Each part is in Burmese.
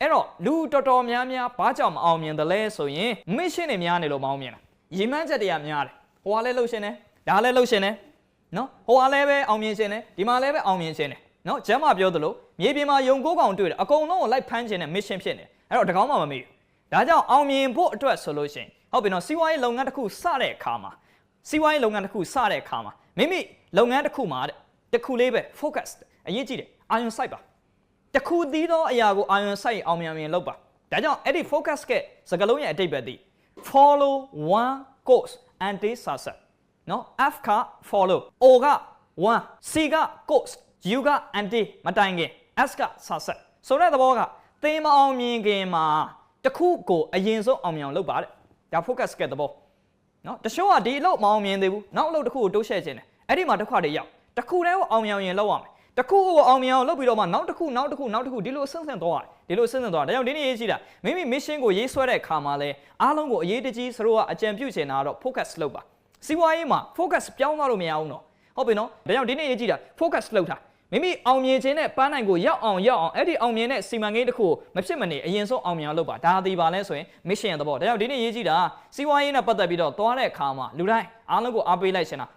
အဲ့တော့လူတော်များများဘာကြောင့်မအောင်မြင်တယ်လဲဆိုရင် mission တွေများနေလို့မအောင်မြင်တာရည်မှန်းချက်တွေကများတယ်ဟိုကလည်းလှုပ်ရှင်တယ်ဒါလည်းလှုပ်ရှင်တယ်နော်ဟိုကလည်းပဲအောင်မြင်ရှင်တယ်ဒီမှာလည်းပဲအောင်မြင်ရှင်တယ်နော်ကျမ်းမာပြောသလိုမြေပြင်မှာယုံကိုးကောင်တွေ့တယ်အကုန်လုံးကိုလိုက်ဖမ်းခြင်းနဲ့ mission ဖြစ်နေအဲ့တော့တကောင်းမှမမေ့ဘူးဒါကြောင့်အောင်မြင်ဖို့အတွက်ဆိုလို့ရှိရင်ဟုတ်ပြီနော်စီးပွားရေးလုပ်ငန်းတစ်ခုစတဲ့အခါမှာစီးပွားရေးလုပ်ငန်းတစ်ခုစတဲ့အခါမှာမိမိလုပ်ငန်းတစ်ခုမှာတစ်ခုလေးပဲ focus အရေးကြီးတယ်အာရုံစိုက်ပါတစ်ခုသီးသောအရာကိုအာရုံစိုက်အောင်မြင်လုပ်ပါဒါကြောင့်အဲ့ဒီ focus ကစကားလုံးရဲ့အဓိပ္ပာယ်ဒီ follow one course until success နော် F က follow O က one C က course U က until မတိုင်ခင် S က success ဆိုတဲ့သဘောကသင်မအောင်မြင်ခင်မှာတစ်ခုကိုအရင်ဆုံးအောင်မြင်အောင်လုပ်ပါတဲ့ဒါ focus ကသဘောနော်တချို့ကဒီအလုပ်မအောင်မြင်သေးဘူးနောက်အလုပ်တစ်ခုကိုတိုးချဲ့ခြင်းတယ်အဲ့ဒီမှာတစ်ခါတည်းရောက်တစ်ခုတည်းကိုအောင်မြင်အောင်ရင်လုပ်ရမယ်တစ်ခုကိုအောင်မြင်အောင်လုပ်ပြီးတော့မှနောက်တစ်ခုဒီလိုဆင့်သွားတယ်ဒါကြောင့်ဒီနေ့ရေးကြည့်တာမိမိ mission ကိုရေးဆွဲတဲ့အခါမှာလဲအားလုံးကိုအရေးတကြီးစတို့ကအကြံပြုချင်တာတော့ focus လုပ်ပါစီးပွားရေးမှာ focus ပြောင်းသွားလို့မရဘူးနော်ဟုတ်ပြီနော်ဒါကြောင့်ဒီနေ့ရေးကြည့်တာ focus လုပ်တာမိမိအောင်မြင်ခြင်းနဲ့ပန်းနိုင်ကိုရောက်အောင်အဲ့ဒီအောင်မြင်တဲ့စီမံကိန်းတစ်ခုကိုမဖြစ်မနေအရင်ဆုံးအောင်မြင်အောင်လုပ်ပါဒါဒီပါလဲဆိုရင် mission ရဲ့သဘောဒါကြောင့်ဒီနေ့ရေးကြည့်တာစီးပွားရေးနဲ့ပတ်သက်ပြီးတော့သွားတဲ့အခါမှာလူတိုင်းအားလုံးကိုအားပေးလိုက်ရှင်တာ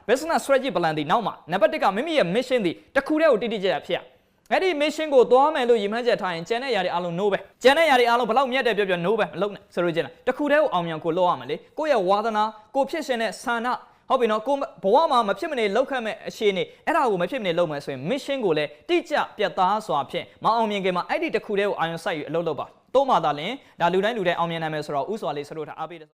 business strategy plan ဒီနောက်မှာနံပါတ်1ကမိမိရဲ့ mission ဒီတစ်ခုတည်းကိုတိတိကျကျဖြစ်ရအဲ့ဒီ mission ကိုသွားမယ်လို့ရည်မှန်းချက်ထားရင်ကျန်တဲ့ຢာတွေအားလုံး no ပဲကျန်တဲ့ຢာတွေအားလုံးဘယ်လောက်မြတ်တယ်ပြော no ပဲမလုပ်နဲ့ဆိုလို့ကျင်တာတစ်ခုတည်းကိုအောင်မြင်ကိုလုပ်ရမယ်လေကိုယ့်ရဲ့ဝါသနာကိုဖြစ်ရှင်တဲ့ဆန္ဒဟုတ်ပြီနော်ကိုဘဝမှာမဖြစ်မနေလောက်ခတ်မဲ့အခြေအနေအဲ့ဒါကိုမဖြစ်မနေလုပ်မယ်ဆိုရင် mission ကိုလည်းတိကျပြတ်သားစွာဖြင့်မအောင်မြင်ခင်မှာအဲ့ဒီတစ်ခုတည်းကိုအာရုံစိုက်ယူအလုပ်လုပ်ပါတော့မှသာလင်ဒါလူတိုင်းအောင်မြင်နိုင်မယ်ဆိုတော့ဥစွာလေးစလို့ထားအားပေးတယ်